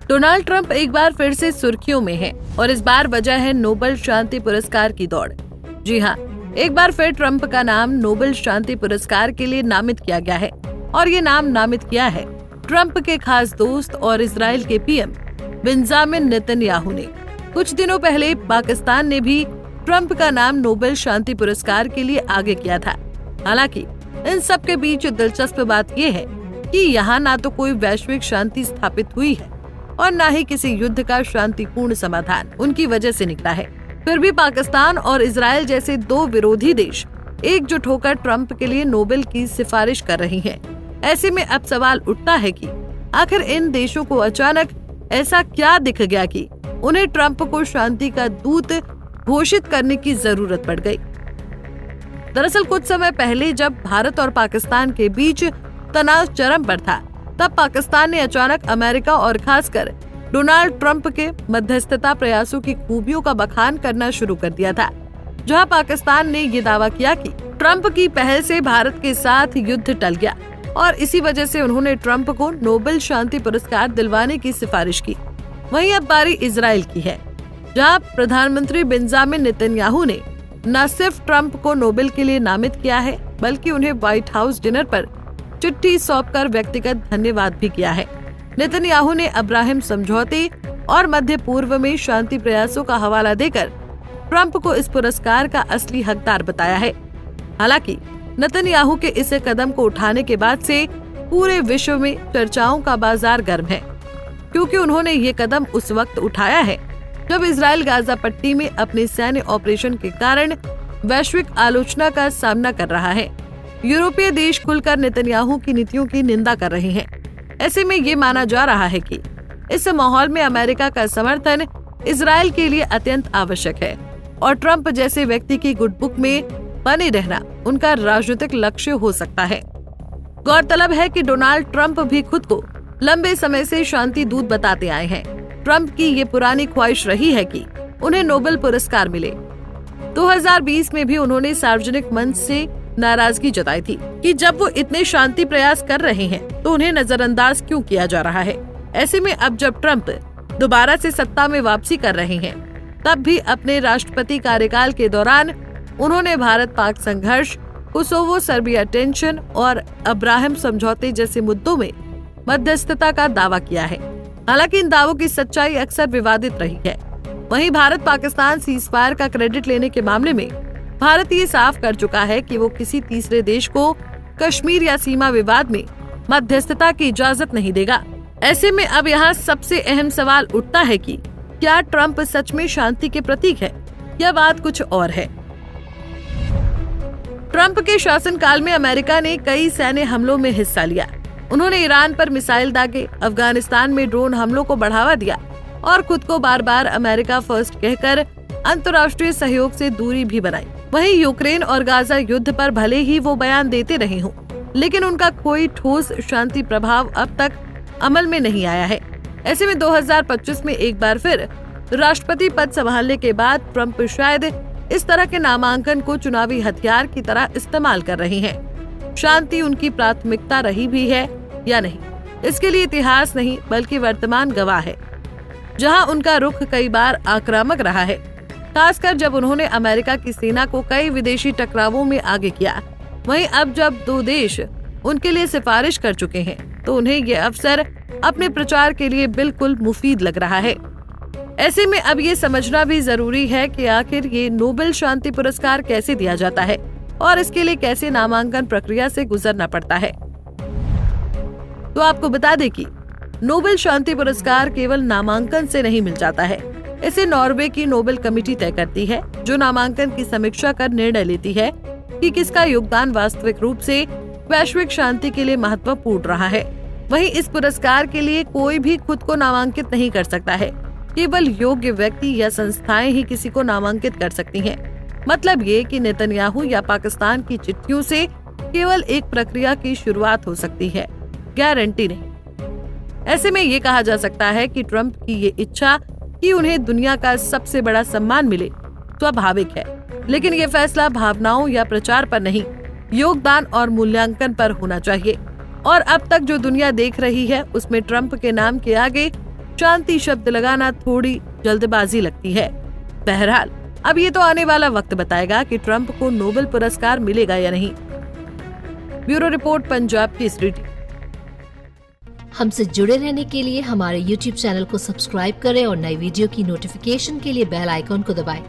Donald Trump एक बार फिर से सुर्खियों में है और इस बार वजह है नोबेल शांति पुरस्कार की दौड़। जी हाँ, एक बार फिर ट्रंप का नाम नोबेल शांति पुरस्कार के लिए नामित किया गया है और ये नाम नामित किया है ट्रंप के खास दोस्त और इजराइल के पीएम बेंजामिन नेतन्याहू ने। कुछ दिनों पहले पाकिस्तान ने भी ट्रंप का नाम नोबेल शांति पुरस्कार के लिए आगे किया था। हालांकि इन सब के बीच दिलचस्प बात यह है कि यहाँ ना तो कोई वैश्विक शांति स्थापित हुई है और न ही किसी युद्ध का शांतिपूर्ण समाधान उनकी वजह से निकला है। फिर भी पाकिस्तान और इजराइल जैसे दो विरोधी देश एकजुट होकर ट्रंप के लिए नोबेल की सिफारिश कर रही हैं। ऐसे में अब सवाल उठता है कि आखिर इन देशों को अचानक ऐसा क्या दिख गया कि उन्हें ट्रंप को शांति का दूत घोषित करने की जरूरत पड़ गई। दरअसल कुछ समय पहले जब भारत और पाकिस्तान के बीच तनाव चरम पर था, तब पाकिस्तान ने अचानक अमेरिका और खासकर डोनाल्ड ट्रंप के मध्यस्थता प्रयासों की खूबियों का बखान करना शुरू कर दिया था। जहां पाकिस्तान ने ये दावा किया कि ट्रंप की पहल से भारत के साथ युद्ध टल गया और इसी वजह से उन्होंने ट्रंप को नोबेल शांति पुरस्कार दिलवाने की सिफारिश की। वहीं अब बारी इजराइल की है, जहां प्रधानमंत्री बेंजामिन नेतन्याहू ने न सिर्फ ट्रंप को नोबेल के लिए नामित किया है, बल्कि उन्हें व्हाइट हाउस डिनर पर चिट्ठी सौंपकर व्यक्तिगत धन्यवाद भी किया है। नेतन्याहू ने अब्राहम समझौते और मध्य पूर्व में शांति प्रयासों का हवाला देकर ट्रंप को इस पुरस्कार का असली हकदार बताया है। हालांकि नेतन्याहू के इस कदम को उठाने के बाद से पूरे विश्व में चर्चाओं का बाजार गर्म है, क्योंकि उन्होंने ये कदम उस वक्त उठाया है जब इजराइल गाजा पट्टी में अपने सैन्य ऑपरेशन के कारण वैश्विक आलोचना का सामना कर रहा है। यूरोपीय देश खुलकर नेतन्याहू की नीतियों की निंदा कर रहे हैं। ऐसे में ये माना जा रहा है कि इस माहौल में अमेरिका का समर्थन इजराइल के लिए अत्यंत आवश्यक है और ट्रंप जैसे व्यक्ति की गुड बुक में बने रहना उनका राजनीतिक लक्ष्य हो सकता है। गौरतलब है कि डोनाल्ड ट्रंप भी खुद को लंबे समय से शांति दूत बताते आए हैं। ट्रंप की ये पुरानी ख्वाहिश रही है कि उन्हें नोबेल पुरस्कार मिले। 2020 में भी उन्होंने सार्वजनिक मंच से नाराजगी जताई थी कि जब वो इतने शांति प्रयास कर रहे हैं तो उन्हें नजरअंदाज क्यों किया जा रहा है। ऐसे में अब जब ट्रंप दोबारा से सत्ता में वापसी कर रहे हैं, तब भी अपने राष्ट्रपति कार्यकाल के दौरान उन्होंने भारत पाक संघर्ष, कोसोवो सर्बिया टेंशन और अब्राहम समझौते जैसे मुद्दों में मध्यस्थता का दावा किया है। हालांकि इन दावों की सच्चाई अक्सर विवादित रही है। वहीं भारत पाकिस्तान सीजफायर का क्रेडिट लेने के मामले में भारत ये साफ कर चुका है कि वो किसी तीसरे देश को कश्मीर या सीमा विवाद में मध्यस्थता की इजाजत नहीं देगा। ऐसे में अब यहाँ सबसे अहम सवाल उठता है कि क्या ट्रंप सच में शांति के प्रतीक है या बात कुछ और है। ट्रंप के शासनकाल में अमेरिका ने कई सैन्य हमलों में हिस्सा लिया। उन्होंने ईरान पर मिसाइल दागे, अफगानिस्तान में ड्रोन हमलों को बढ़ावा दिया और खुद को बार बार अमेरिका फर्स्ट कहकर अंतर्राष्ट्रीय सहयोग से दूरी भी बनाई। वहीं यूक्रेन और गाजा युद्ध पर भले ही वो बयान देते रहे हों, लेकिन उनका कोई ठोस शांति प्रभाव अब तक अमल में नहीं आया है। ऐसे में 2025 में एक बार फिर राष्ट्रपति पद संभालने के बाद ट्रंप शायद इस तरह के नामांकन को चुनावी हथियार की तरह इस्तेमाल कर रहे हैं। शांति उनकी प्राथमिकता रही भी है या नहीं, इसके लिए इतिहास नहीं बल्कि वर्तमान गवाह है, जहां उनका रुख कई बार आक्रामक रहा है, खासकर जब उन्होंने अमेरिका की सेना को कई विदेशी टकरावों में आगे किया। वहीं अब जब दो देश उनके लिए सिफारिश कर चुके हैं, तो उन्हें ये अवसर अपने प्रचार के लिए बिल्कुल मुफीद लग रहा है। ऐसे में अब ये समझना भी जरूरी है कि आखिर ये नोबेल शांति पुरस्कार कैसे दिया जाता है और इसके लिए कैसे नामांकन प्रक्रिया से गुजरना पड़ता है। तो आपको बता दें कि नोबेल शांति पुरस्कार केवल नामांकन से नहीं मिल जाता है। इसे नॉर्वे की नोबेल कमेटी तय करती है, जो नामांकन की समीक्षा कर निर्णय लेती है कि किसका योगदान वास्तविक रूप से वैश्विक शांति के लिए महत्वपूर्ण रहा है। वहीं इस पुरस्कार के लिए कोई भी खुद को नामांकित नहीं कर सकता है, केवल योग्य व्यक्ति या संस्थाएं ही किसी को नामांकित कर सकती हैं। मतलब ये कि नेतन्याहू या पाकिस्तान की चिट्ठियों से केवल एक प्रक्रिया की शुरुआत हो सकती है, गारंटी नहीं। ऐसे में ये कहा जा सकता है कि ट्रंप की ये इच्छा कि उन्हें दुनिया का सबसे बड़ा सम्मान मिले स्वाभाविक है, लेकिन ये फैसला भावनाओं या प्रचार पर नहीं, योगदान और मूल्यांकन पर होना चाहिए। और अब तक जो दुनिया देख रही है उसमें ट्रंप के नाम के आगे शांति शब्द लगाना थोड़ी जल्दबाजी लगती है। बहरहाल अब ये तो आने वाला वक्त बताएगा कि ट्रंप को नोबेल पुरस्कार मिलेगा या नहीं। Bureau report, Punjab Kesari. हमसे जुड़े रहने के लिए हमारे YouTube चैनल को सब्सक्राइब करें और नई वीडियो की नोटिफिकेशन के लिए बेल आइकॉन को दबाएं।